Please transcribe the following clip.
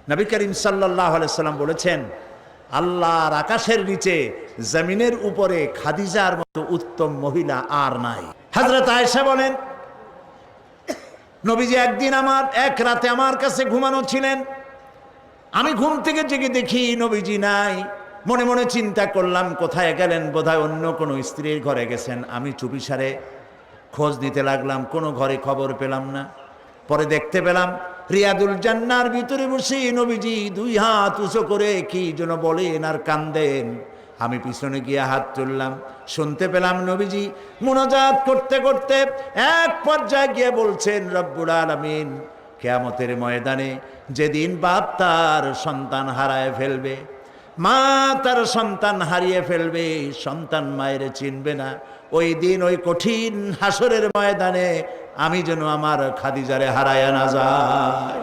নবী করিম সাল্লাল্লাহু আলাইহি সাল্লাম বলেছেন, আল্লাহর আকাশের নিচে জমিনের উপরে খাদিজার মতো উত্তম মহিলা আর নাই। হযরত আয়েশা বলেন, নবীজি একদিন এক রাতে আমার কাছে ঘুমানো ছিলেন। আমি ঘুম থেকে জেগে দেখি নবীজি নাই। মনে মনে চিন্তা করলাম কোথায় গেলেন, বোধহয় অন্য কোনো স্ত্রীর ঘরে গেছেন। আমি চুপিসারে খোঁজ নিতে লাগলাম, কোনো ঘরে খবর পেলাম না। পরে দেখতে পেলাম রিয়াদুল জান্নার ভিতরে বসে নবীজি দুই হাত উঁচু করে কি যেন বলেন আর কান্দেন। আমি পিছনে গিয়ে হাত তুললাম, শুনতে পেলাম নবীজি মুনাজাত করতে করতে এক পর্যায়ে গিয়ে বলছেন, রব্বুল আলামিন, কিয়ামতের ময়দানে যেদিন বাপ তার সন্তান হারায় ফেলবে, মা তার সন্তান হারিয়ে ফেলবে, সন্তান মায়ের চিনবে না, ওই দিন ওই কঠিন হাসরের ময়দানে আমি যেন আমার খাদিজারে হারায় না যাই।